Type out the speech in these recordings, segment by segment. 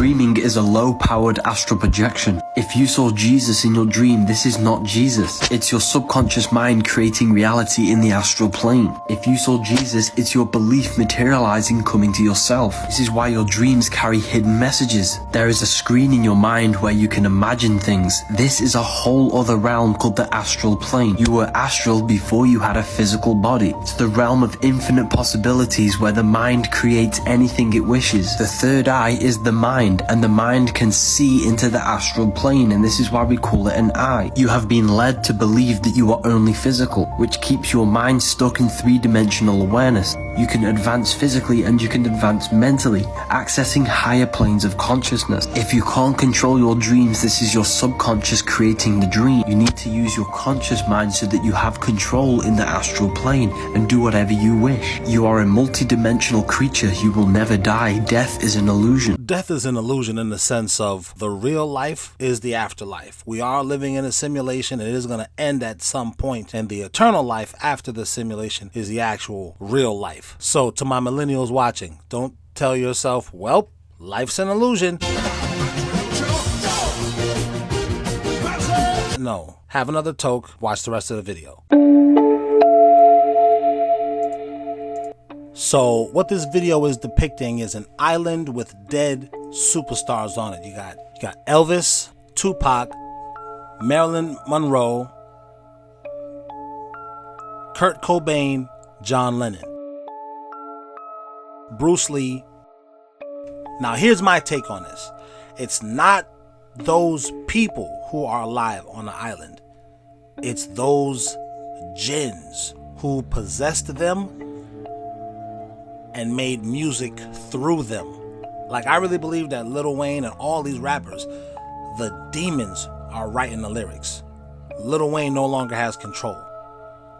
Dreaming is a low-powered astral projection. If you saw Jesus in your dream, this is not Jesus. It's your subconscious mind creating reality in the astral plane. If you saw Jesus, it's your belief materializing coming to yourself. This is why your dreams carry hidden messages. There is a screen in your mind where you can imagine things. This is a whole other realm called the astral plane. You were astral before you had a physical body. It's the realm of infinite possibilities where the mind creates anything it wishes. The third eye is the mind, and the mind can see into the astral plane, and this is why we call it an eye. You have been led to believe that you are only physical, which keeps your mind stuck in three-dimensional awareness. You can advance physically and you can advance mentally, accessing higher planes of consciousness. If you can't control your dreams, this is your subconscious creating the dream. You need to use your conscious mind so that you have control in the astral plane and do whatever you wish. You are a multi-dimensional creature. You will never die. Death is an illusion. Death is an illusion in the sense of the real life is the afterlife. We are living in a simulation. It is going to end at some point, and the eternal life after the simulation is the actual real life. So to my millennials watching, don't tell yourself, well, life's an illusion. No, have another toke, watch the rest of the video. So what this video is depicting is an island with dead superstars on it. You got Elvis, Tupac, Marilyn Monroe, Kurt Cobain, John Lennon, Bruce Lee. Now here's my take on this. It's not those people who are alive on the island. It's those jinns who possessed them and made music through them. Like, I really believe that Lil Wayne and all these rappers, the demons are writing the lyrics. Lil Wayne no longer has control.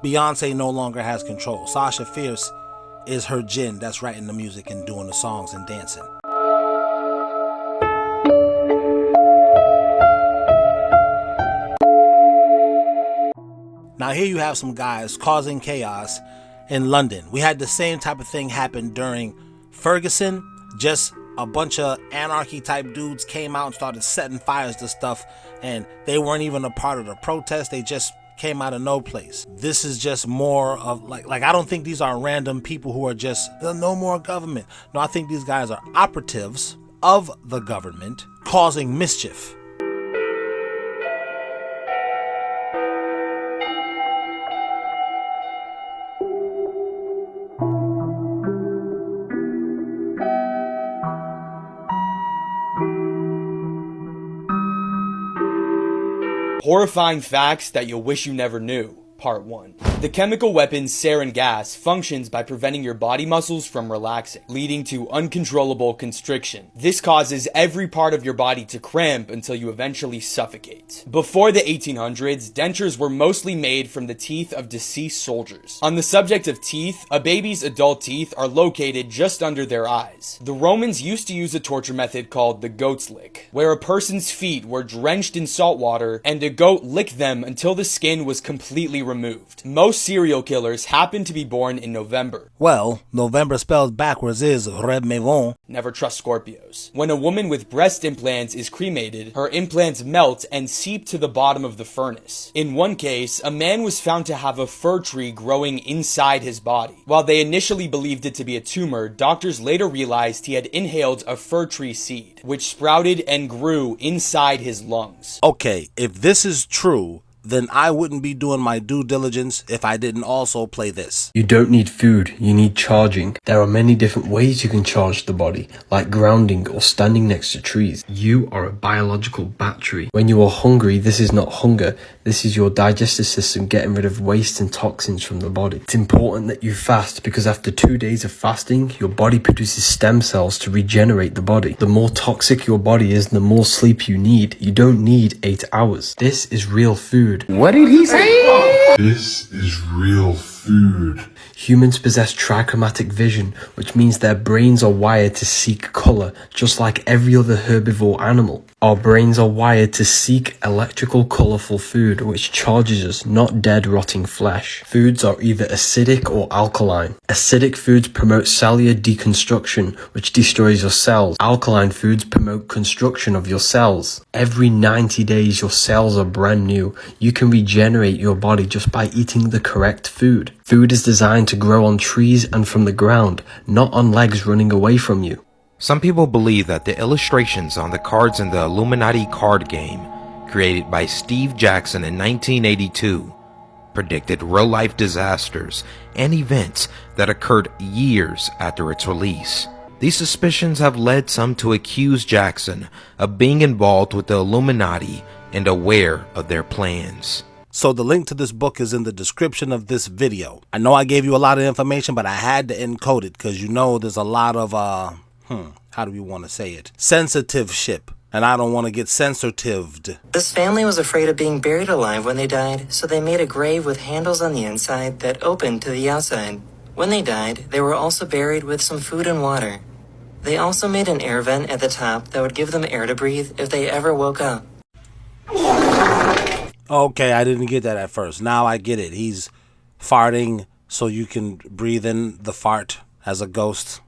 Beyonce no longer has control. Sasha Fierce is her jinn that's writing the music and doing the songs and dancing. Now here you have some guys causing chaos in London. We had the same type of thing happen during Ferguson. Just a bunch of anarchy type dudes came out and started setting fires to stuff, and they weren't even a part of the protest. They just came out of no place. This is just more of like I don't think these are random people who are just no more government. No, I think these guys are operatives of the government causing mischief. Horrifying facts that you'll wish you never knew. Part 1. The chemical weapon sarin gas functions by preventing your body muscles from relaxing, leading to uncontrollable constriction. This causes every part of your body to cramp until you eventually suffocate. Before the 1800s, dentures were mostly made from the teeth of deceased soldiers. On the subject of teeth, a baby's adult teeth are located just under their eyes. The Romans used to use a torture method called the goat's lick, where a person's feet were drenched in salt water and a goat licked them until the skin was completely removed. Most serial killers happen to be born in November. Well, November spelled backwards is Reb Mevon. Never trust Scorpios. When a woman with breast implants is cremated, her implants melt and seep to the bottom of the furnace. In one case, a man was found to have a fir tree growing inside his body. While they initially believed it to be a tumor, doctors later realized he had inhaled a fir tree seed, which sprouted and grew inside his lungs. Okay, if this is true, then I wouldn't be doing my due diligence if I didn't also play this. You don't need food, you need charging. There are many different ways you can charge the body, like grounding or standing next to trees. You are a biological battery. When you are hungry, this is not hunger. This is your digestive system getting rid of waste and toxins from the body. It's important that you fast because after 2 days of fasting, your body produces stem cells to regenerate the body. The more toxic your body is, the more sleep you need. You don't need 8 hours. This is real food. What did he say? This is real food. Humans possess trichromatic vision, which means their brains are wired to seek colour, just like every other herbivore animal. Our brains are wired to seek electrical, colourful food, which charges us, not dead, rotting flesh. Foods are either acidic or alkaline. Acidic foods promote cellular deconstruction, which destroys your cells. Alkaline foods promote construction of your cells. Every 90 days, your cells are brand new. You can regenerate your body just by eating the correct food. Food is designed to grow on trees and from the ground, not on legs running away from you. Some people believe that the illustrations on the cards in the Illuminati card game, created by Steve Jackson in 1982, predicted real-life disasters and events that occurred years after its release. These suspicions have led some to accuse Jackson of being involved with the Illuminati and aware of their plans. So the link to this book is in the description of this video. I know I gave you a lot of information, but I had to encode it because you know there's a lot of, how do we want to say it? Sensitive ship. And I don't want to get sensitived. This family was afraid of being buried alive when they died, so they made a grave with handles on the inside that opened to the outside. When they died, they were also buried with some food and water. They also made an air vent at the top that would give them air to breathe if they ever woke up. Okay, I didn't get that at first. Now I get it. He's farting so you can breathe in the fart as a ghost.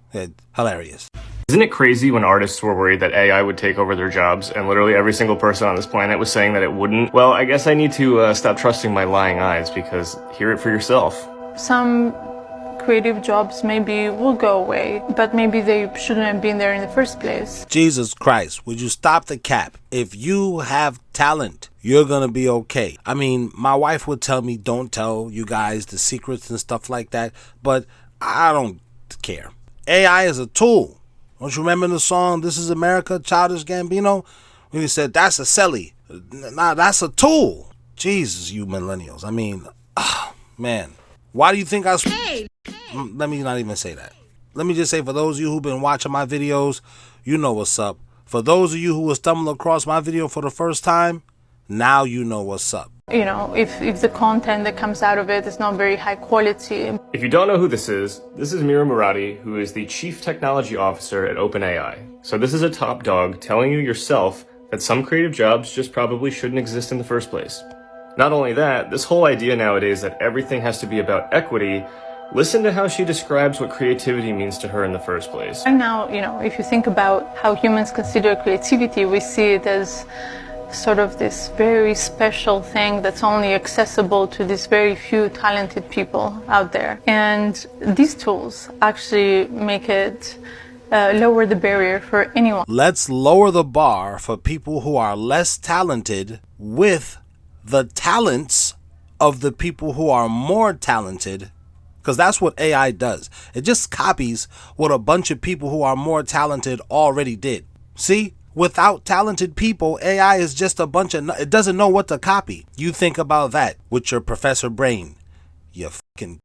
Hilarious. Isn't it crazy when artists were worried that AI would take over their jobs and literally every single person on this planet was saying that it wouldn't? Well, I guess I need to stop trusting my lying eyes because hear it for yourself. Some creative jobs maybe will go away, but maybe they shouldn't have been there in the first place. Jesus Christ, would you stop the cap? If you have talent, you're gonna be okay. I mean, my wife would tell me don't tell you guys the secrets and stuff like that, but I don't care. AI is a tool. Don't you remember the song This Is America, Childish Gambino? When he said, that's a celly. Nah, that's a tool. Jesus, you millennials. I mean, man. Why do you think I... Let me not even say that. Let me just say, for those of you who've been watching my videos, you know what's up. For those of you who will stumble across my video for the first time, now you know what's up. You know, if the content that comes out of it is not very high quality. If you don't know who this is Mira Murati, who is the Chief Technology Officer at OpenAI. So this is a top dog telling you yourself that some creative jobs just probably shouldn't exist in the first place. Not only that, this whole idea nowadays that everything has to be about equity, listen to how she describes what creativity means to her in the first place. Right now, you know, if you think about how humans consider creativity, we see it as sort of this very special thing that's only accessible to these very few talented people out there. And these tools actually make it lower the barrier for anyone. Let's lower the bar for people who are less talented with the talents of the people who are more talented, because that's what AI does. It just copies what a bunch of people who are more talented already did. See? Without talented people, AI is just a bunch of... It doesn't know what to copy. You think about that with your professor brain. You fucking...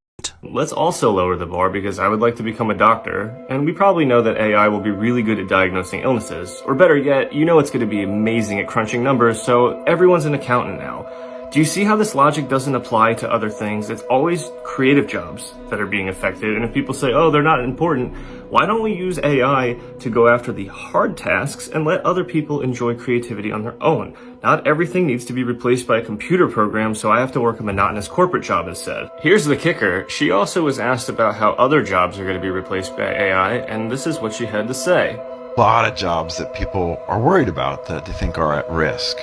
Let's also lower the bar because I would like to become a doctor, and we probably know that AI will be really good at diagnosing illnesses. Or better yet, you know it's going to be amazing at crunching numbers, so everyone's an accountant now. Do you see how this logic doesn't apply to other things? It's always creative jobs that are being affected, and if people say, oh, they're not important, why don't we use AI to go after the hard tasks and let other people enjoy creativity on their own? Not everything needs to be replaced by a computer program, so I have to work a monotonous corporate job instead. Here's the kicker. She also was asked about how other jobs are going to be replaced by AI, and this is what she had to say. A lot of jobs that people are worried about that they think are at risk.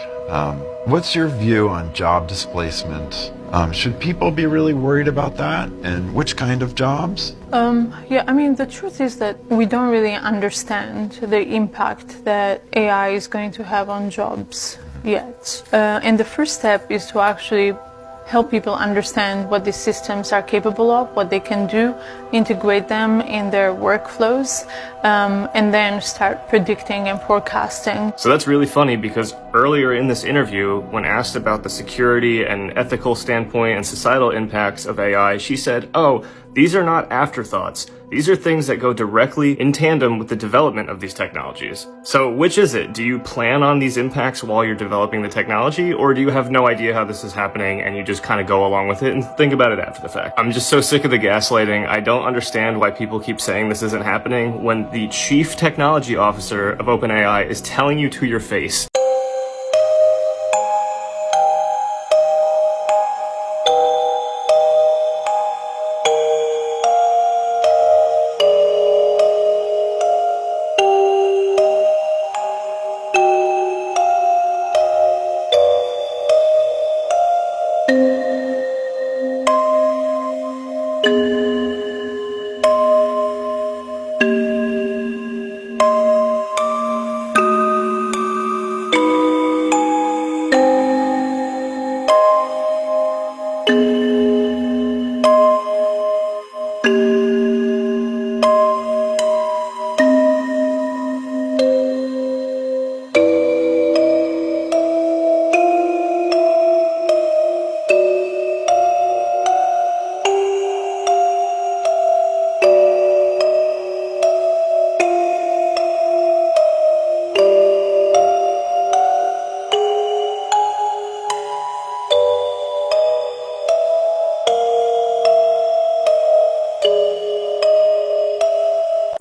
What's your view on job displacement? Should people be really worried about that? And which kind of jobs? Yeah, I mean, the truth is that we don't really understand the impact that AI is going to have on jobs yet. And the first step is to actually help people understand what these systems are capable of, what they can do, integrate them in their workflows, and then start predicting and forecasting. So that's really funny because earlier in this interview, when asked about the security and ethical standpoint and societal impacts of AI, she said, oh, These are not afterthoughts. These are things that go directly in tandem with the development of these technologies. So which is it? Do you plan on these impacts while you're developing the technology, or do you have no idea how this is happening and you just kind of go along with it and think about it after the fact? I'm just so sick of the gaslighting. I don't understand why people keep saying this isn't happening when the chief technology officer of OpenAI is telling you to your face.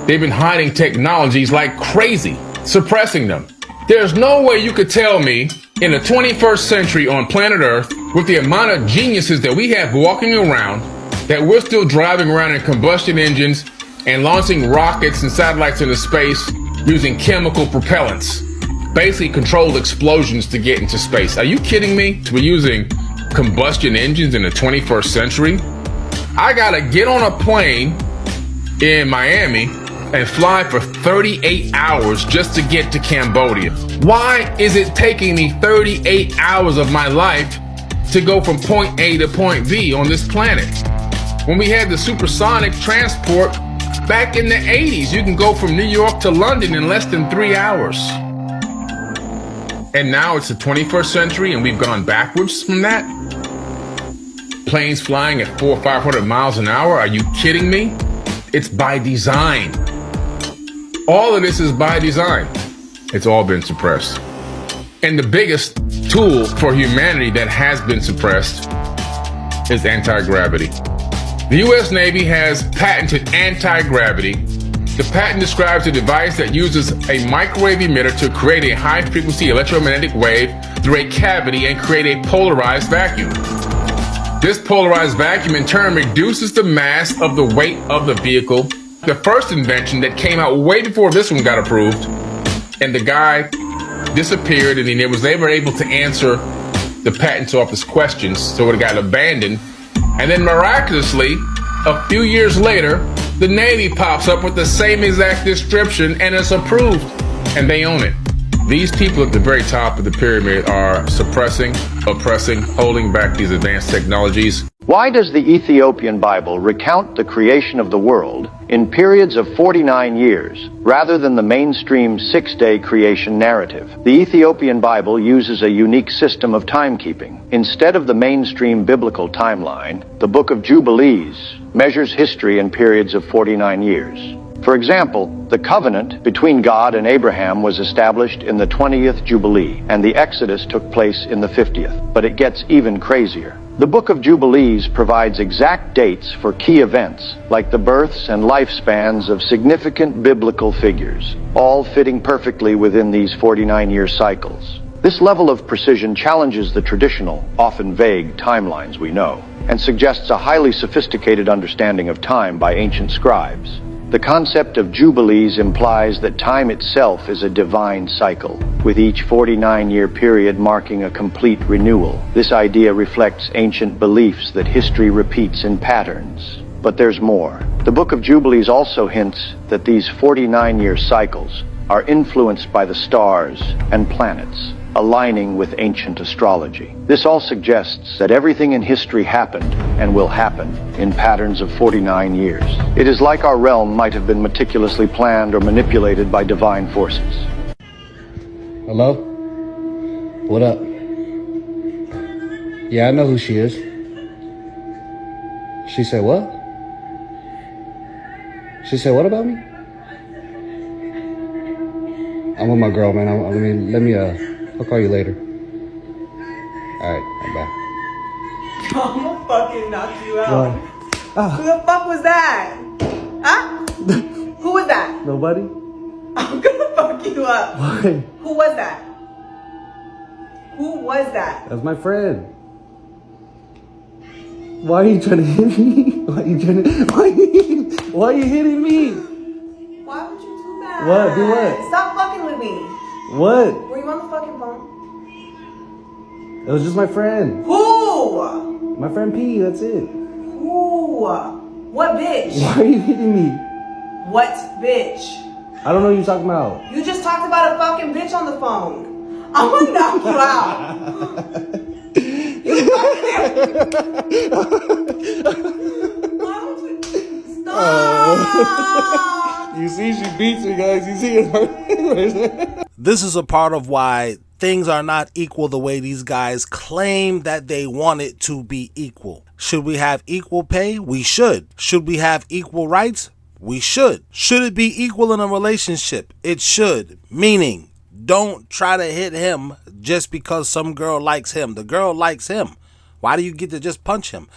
They've been hiding technologies like crazy, suppressing them. There's no way you could tell me in the 21st century on planet Earth, with the amount of geniuses that we have walking around, that we're still driving around in combustion engines and launching rockets and satellites into space using chemical propellants, basically controlled explosions to get into space. Are you kidding me? We're using combustion engines in the 21st century? I gotta get on a plane in Miami and fly for 38 hours just to get to Cambodia. Why is it taking me 38 hours of my life to go from point A to point B on this planet? When we had the supersonic transport back in the 80s, you can go from New York to London in less than 3 hours. And now it's the 21st century and we've gone backwards from that? Planes flying at 400 or 500 miles an hour? Are you kidding me? It's by design. All of this is by design. It's all been suppressed. And the biggest tool for humanity that has been suppressed is anti-gravity. The US Navy has patented anti-gravity. The patent describes a device that uses a microwave emitter to create a high-frequency electromagnetic wave through a cavity and create a polarized vacuum. This polarized vacuum in turn reduces the mass of the weight of the vehicle. The first invention that came out way before this one got approved, and the guy disappeared, and they were able to answer the patent office questions, so it got abandoned. And then miraculously, a few years later, the Navy pops up with the same exact description, and it's approved, and they own it. These people at the very top of the pyramid are suppressing, oppressing, holding back these advanced technologies. Why does the Ethiopian Bible recount the creation of the world in periods of 49 years, rather than the mainstream 6-day creation narrative? The Ethiopian Bible uses a unique system of timekeeping. Instead of the mainstream biblical timeline, the Book of Jubilees measures history in periods of 49 years. For example, the covenant between God and Abraham was established in the 20th Jubilee, and the Exodus took place in the 50th. But it gets even crazier. The Book of Jubilees provides exact dates for key events, like the births and lifespans of significant biblical figures, all fitting perfectly within these 49-year cycles. This level of precision challenges the traditional, often vague timelines we know, and suggests a highly sophisticated understanding of time by ancient scribes. The concept of jubilees implies that time itself is a divine cycle, with each 49-year period marking a complete renewal. This idea reflects ancient beliefs that history repeats in patterns. But there's more. The Book of Jubilees also hints that these 49-year cycles are influenced by the stars and planets, aligning with ancient astrology. This all suggests that everything in history happened and will happen in patterns of 49 years. It is like our realm might have been meticulously planned or manipulated by divine forces. Hello? What up? Yeah, I know who she is. She said what? She said, what about me? I'm with my girl, man. I'll call you later. All right, bye. I'm gonna fucking knock you out. Who the fuck was that? Huh? Who was that? Nobody. I'm gonna fuck you up. Why? Who was that? Who was that? That's my friend. Why are you trying to hit me? Why are you hitting me? Why would you do that? What? Do what? Stop fucking with me. What? Were you on the fucking phone? It was just my friend. Who? My friend P, that's it. Who? What bitch? Why are you hitting me? What bitch? I don't know what you're talking about. You just talked about a fucking bitch on the phone. I'm gonna knock you out. Why would you stop? You see, she beats me, guys. You see it. This is a part of why things are not equal the way these guys claim that they want it to be equal. Should we have equal pay? We should. Should we have equal rights? We should. Should it be equal in a relationship? It should. Meaning, don't try to hit him just because some girl likes him. The girl likes him. Why do you get to just punch him?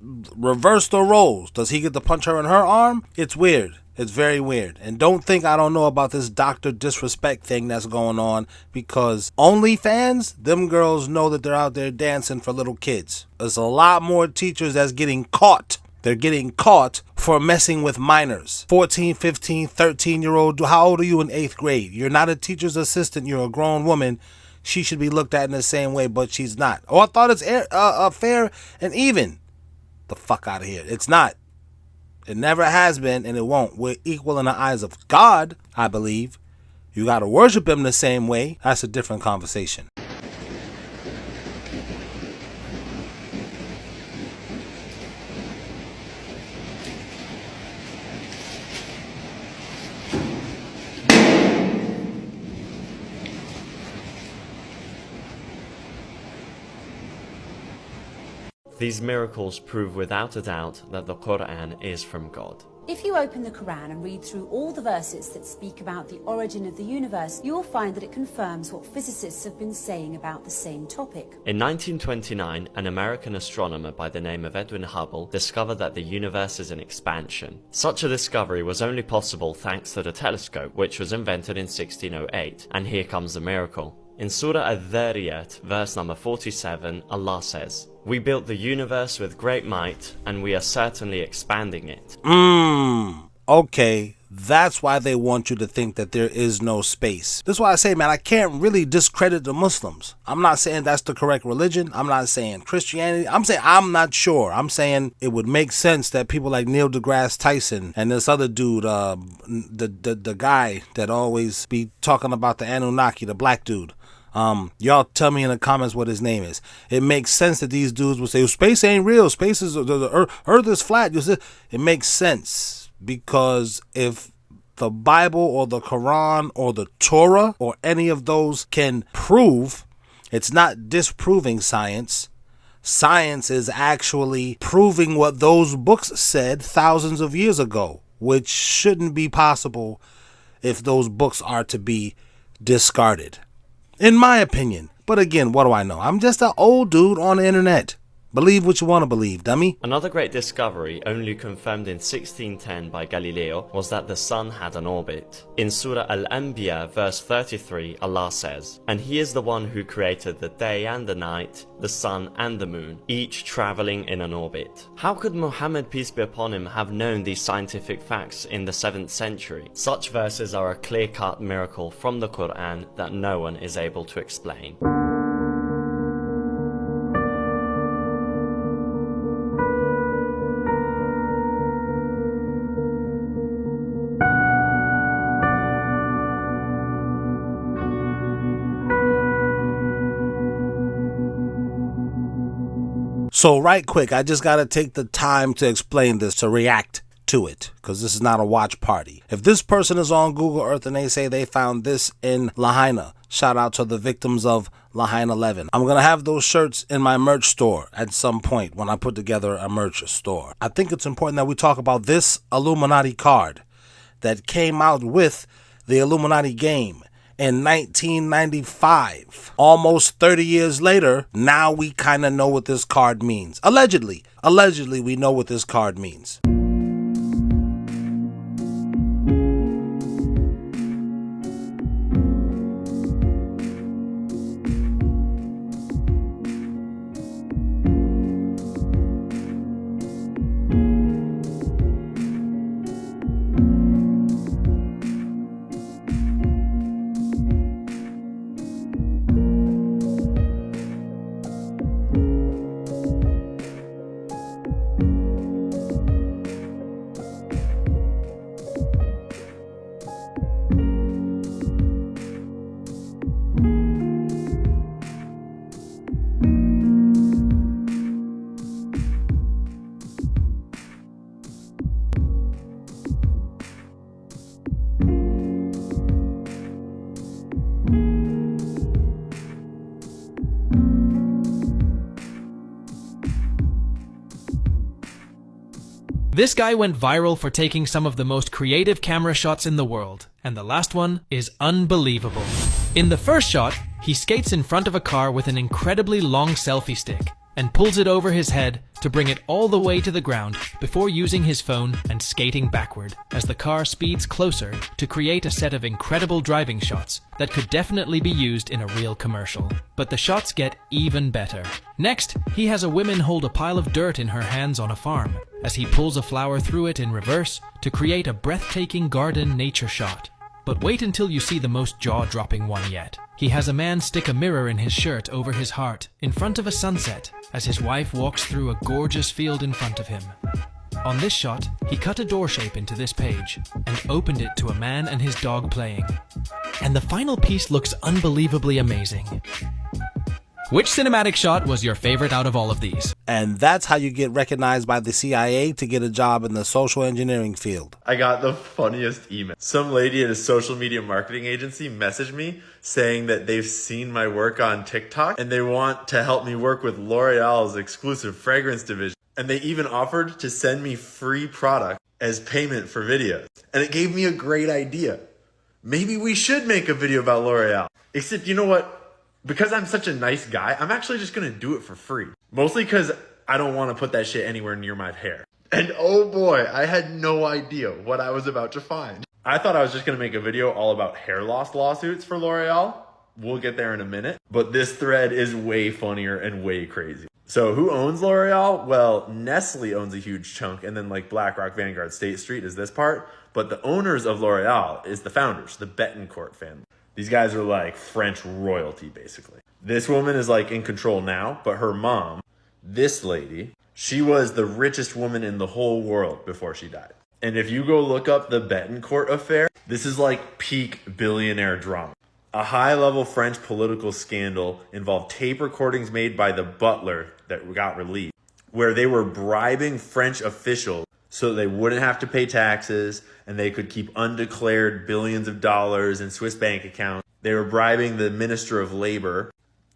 Reverse the roles. Does he get to punch her in her arm? It's weird. It's very weird. And don't think I don't know about this doctor disrespect thing that's going on, because OnlyFans, them girls know that they're out there dancing for little kids. There's a lot more teachers that's getting caught. They're getting caught for messing with minors. 14, 15, 13-year-old. How old are you in 8th grade? You're not a teacher's assistant. You're a grown woman. She should be looked at in the same way, but she's not. Oh, I thought it's fair and even. The fuck out of here. It's not. It never has been, and it won't. We're equal in the eyes of God, I believe. You got to worship him the same way. That's a different conversation. These miracles prove without a doubt that the Quran is from God. If you open the Quran and read through all the verses that speak about the origin of the universe, you will find that it confirms what physicists have been saying about the same topic. In 1929, an American astronomer by the name of Edwin Hubble discovered that the universe is in expansion. Such a discovery was only possible thanks to the telescope, which was invented in 1608. And here comes the miracle. In Surah Al-Dhariyat, verse number 47, Allah says, "We built the universe with great might, and we are certainly expanding it." Okay, that's why they want you to think that there is no space. That's why I say, man, I can't really discredit the Muslims. I'm not saying that's the correct religion. I'm not saying Christianity. I'm saying I'm not sure. I'm saying it would make sense that people like Neil deGrasse Tyson and this other dude, the guy that always be talking about the Anunnaki, the black dude. Y'all tell me in the comments what his name is. It makes sense that these dudes would say, space ain't real. Space is, the earth is flat. It makes sense because if the Bible or the Quran or the Torah or any of those can prove, it's not disproving science. Science is actually proving what those books said thousands of years ago, which shouldn't be possible if those books are to be discarded. In my opinion. But again, what do I know? I'm just an old dude on the internet. Believe what you want to believe, dummy. Another great discovery, only confirmed in 1610 by Galileo, was that the sun had an orbit. In Surah Al-Anbiya, verse 33, Allah says, "And he is the one who created the day and the night, the sun and the moon, each traveling in an orbit." How could Muhammad, peace be upon him, have known these scientific facts in the 7th century? Such verses are a clear-cut miracle from the Quran that no one is able to explain. So right quick, I just got to take the time to explain this, to react to it, because this is not a watch party. If this person is on Google Earth and they say they found this in Lahaina, Shout out to the victims of Lahaina 11. I'm going to have those shirts in my merch store at some point when I put together a merch store. I think it's important that we talk about this Illuminati card that came out with the Illuminati game in 1995. Almost 30 years later, now we kind of know what this card means. Allegedly, we know what this card means. This guy went viral for taking some of the most creative camera shots in the world, and the last one is unbelievable. In the first shot, he skates in front of a car with an incredibly long selfie stick and pulls it over his head to bring it all the way to the ground before using his phone and skating backward as the car speeds closer to create a set of incredible driving shots that could definitely be used in a real commercial. But the shots get even better. Next, he has a woman hold a pile of dirt in her hands on a farm as he pulls a flower through it in reverse to create a breathtaking garden nature shot. But wait until you see the most jaw-dropping one yet. He has a man stick a mirror in his shirt over his heart in front of a sunset as his wife walks through a gorgeous field in front of him. On this shot, he cut a door shape into this page and opened it to a man and his dog playing. And the final piece looks unbelievably amazing. Which cinematic shot was your favorite out of all of these? And that's how you get recognized by the CIA to get a job in the social engineering field. I got the funniest email. Some lady at a social media marketing agency messaged me saying that they've seen my work on TikTok and they want to help me work with L'Oreal's exclusive fragrance division. And they even offered to send me free product as payment for videos. And it gave me a great idea. Maybe we should make a video about L'Oreal. Except you know what? Because I'm such a nice guy, I'm actually just gonna do it for free. Mostly because I don't want to put that shit anywhere near my hair. And oh boy, I had no idea what I was about to find. I thought I was just gonna make a video all about hair loss lawsuits for L'Oreal. We'll get there in a minute. But this thread is way funnier and way crazy. So who owns L'Oreal? Well, Nestle owns a huge chunk, and then like BlackRock, Vanguard, State Street is this part. But the owners of L'Oreal is the founders, the Betancourt family. These guys are like French royalty, basically. This woman is like in control now, but her mom, this lady, she was the richest woman in the whole world before she died. And if you go look up the Betancourt affair, this is like peak billionaire drama. A high-level French political scandal involved tape recordings made by the butler that got released, where they were bribing French officials so they wouldn't have to pay taxes and they could keep undeclared billions of dollars in Swiss bank accounts. They were bribing the Minister of Labor,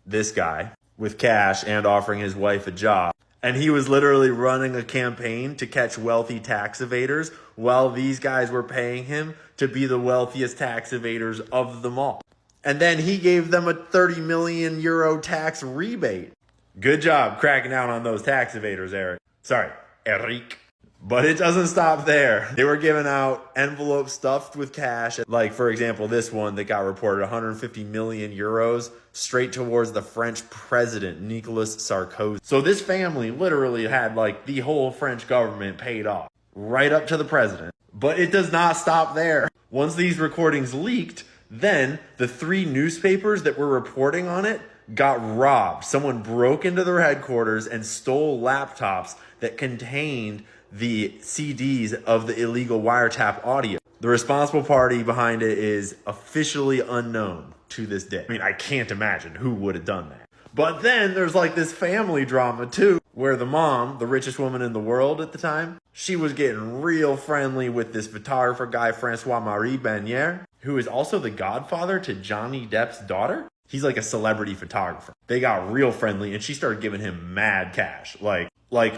this guy, with cash and offering his wife a job. And he was literally running a campaign to catch wealthy tax evaders while these guys were paying him to be the wealthiest tax evaders of them all. And then he gave them a 30 million euro tax rebate. Good job cracking down on those tax evaders, Eric. Sorry, Eric. But it doesn't stop there. They were giving out envelopes stuffed with cash. Like, for example, this one that got reported 150 million euros straight towards the French president, Nicolas Sarkozy. So this family literally had like the whole French government paid off right up to the president. But it does not stop there. Once these recordings leaked, then the 3 newspapers that were reporting on it got robbed. Someone broke into their headquarters and stole laptops that contained the CDs of the illegal wiretap audio. The responsible party behind it is officially unknown to this day. I mean, I can't imagine who would have done that. But then there's like this family drama too, where the mom, the richest woman in the world at the time, she was getting real friendly with this photographer guy, Francois-Marie Bagnier, who is also the godfather to Johnny Depp's daughter. He's like a celebrity photographer. They got real friendly and she started giving him mad cash, like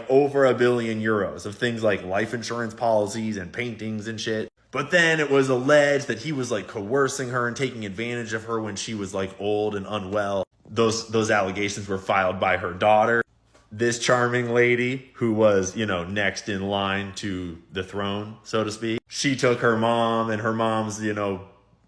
over €1 billion of things like life insurance policies and paintings and shit. But then it was alleged that he was like coercing her and taking advantage of her when she was like old and unwell. Those allegations were filed by her daughter. This charming lady who was, next in line to the throne, so to speak. She took her mom and her mom's,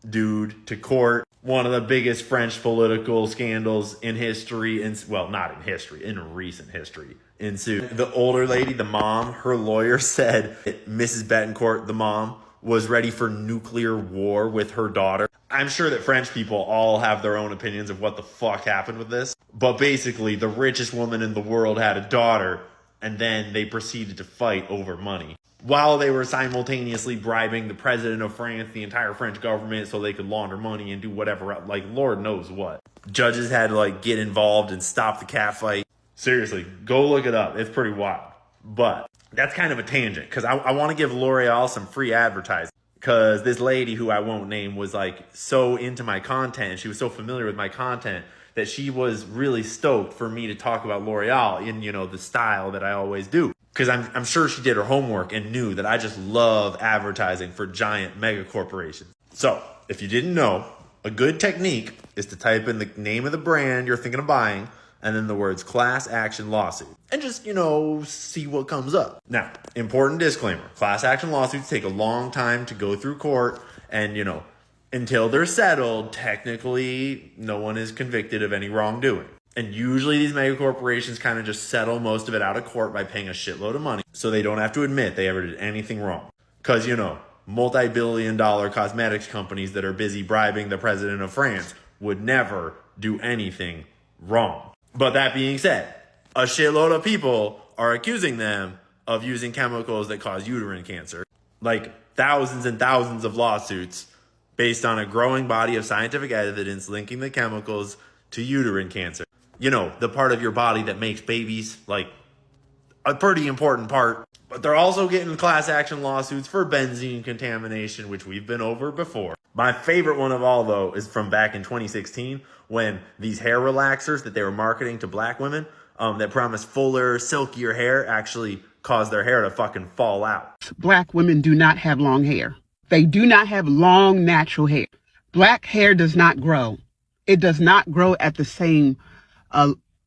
dude to court. One of the biggest French political scandals in history, not in history, in recent history, ensued. The older lady, the mom, her lawyer said that Mrs. Betancourt, the mom, was ready for nuclear war with her daughter. I'm sure that French people all have their own opinions of what the fuck happened with this. But basically, the richest woman in the world had a daughter, and then they proceeded to fight over money, while they were simultaneously bribing the president of France, the entire French government, so they could launder money and do whatever, like Lord knows what. Judges had to get involved and stop the catfight. Seriously, go look it up. It's pretty wild. But that's kind of a tangent, because I want to give L'Oreal some free advertising. Because this lady, who I won't name, was so into my content, she was so familiar with my content, that she was really stoked for me to talk about L'Oreal in, the style that I always do. Because I'm sure she did her homework and knew that I just love advertising for giant mega corporations. So, if you didn't know, a good technique is to type in the name of the brand you're thinking of buying, and then the words class action lawsuit. And just, see what comes up. Now, important disclaimer. Class action lawsuits take a long time to go through court, and, until they're settled, technically, no one is convicted of any wrongdoing. And usually these mega corporations kind of just settle most of it out of court by paying a shitload of money, so they don't have to admit they ever did anything wrong. Because, multi-billion-dollar cosmetics companies that are busy bribing the president of France would never do anything wrong. But that being said, a shitload of people are accusing them of using chemicals that cause uterine cancer. Thousands and thousands of lawsuits based on a growing body of scientific evidence linking the chemicals to uterine cancer. The part of your body that makes babies, a pretty important part. But they're also getting class action lawsuits for benzene contamination, which we've been over before. My favorite one of all, though, is from back in 2016, when these hair relaxers that they were marketing to black women that promised fuller, silkier hair actually caused their hair to fucking fall out. Black women do not have long hair. They do not have long natural hair. Black hair does not grow. It does not grow at the same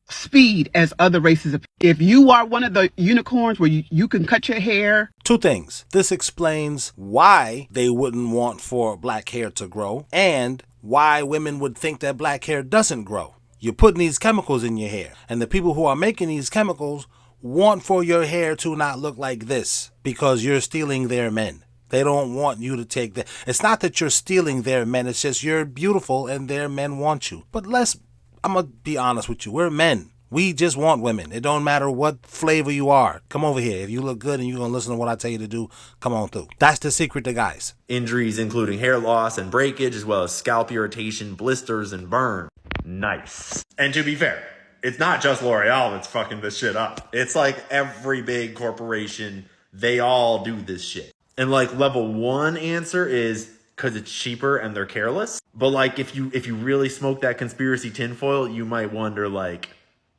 speed as other races. If you are one of the unicorns where you can cut your hair. Two things. This explains why they wouldn't want for black hair to grow, and why women would think that black hair doesn't grow. You're putting these chemicals in your hair, and the people who are making these chemicals want for your hair to not look like this because you're stealing their men. They don't want you to take that. It's not that you're stealing their men. It's just you're beautiful and their men want you. But I'm going to be honest with you. We're men. We just want women. It don't matter what flavor you are. Come over here. If you look good and you're going to listen to what I tell you to do, come on through. That's the secret to guys. Injuries including hair loss and breakage, as well as scalp irritation, blisters, and burn. Nice. And to be fair, it's not just L'Oreal that's fucking this shit up. It's every big corporation, they all do this shit. And level 1 answer is because it's cheaper and they're careless. But if you really smoke that conspiracy tinfoil, you might wonder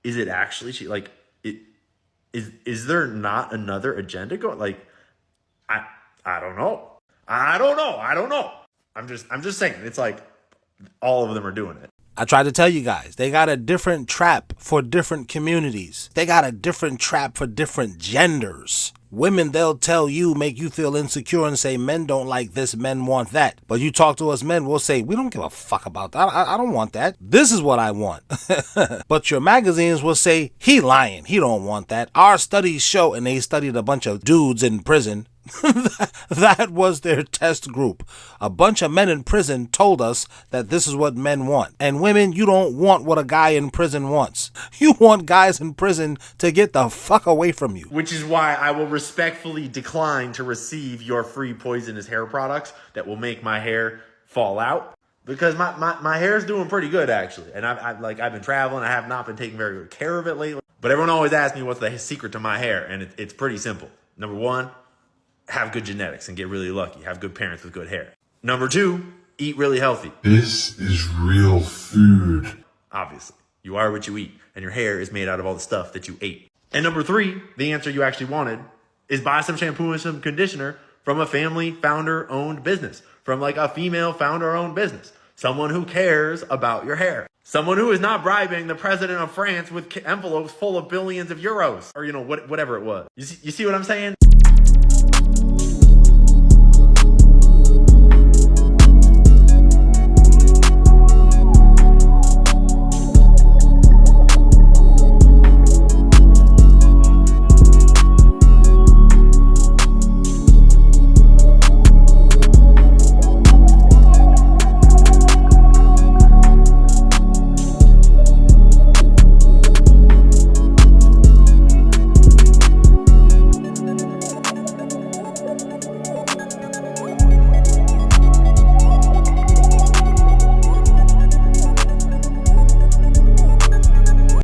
is it actually cheap? Is there not another agenda going? I don't know. I don't know. I'm just saying. It's all of them are doing it. I tried to tell you guys, they got a different trap for different communities. They got a different trap for different genders. Women, they'll tell you, make you feel insecure and say, men don't like this, men want that. But you talk to us men, we'll say, we don't give a fuck about that. I don't want that. This is what I want. But your magazines will say, he lying. He don't want that. Our studies show, and they studied a bunch of dudes in prison. That was their test group. A bunch of men in prison told us that this is what men want. And women, you don't want what a guy in prison wants. You want guys in prison to get the fuck away from you. Which is why I will respectfully decline to receive your free poisonous hair products that will make my hair fall out. Because my hair is doing pretty good, actually. And I've been traveling. I have not been taking very good care of it lately. But everyone always asks me what's the secret to my hair, and it's pretty simple. Number one, have good genetics and get really lucky. Have good parents with good hair. Number two, eat really healthy. This is real food. Obviously, you are what you eat, and your hair is made out of all the stuff that you ate. And number three, the answer you actually wanted, is buy some shampoo and some conditioner from a family founder-owned business, from like a female founder-owned business, someone who cares about your hair, someone who is not bribing the president of France with envelopes full of billions of euros, or whatever it was. You see what I'm saying?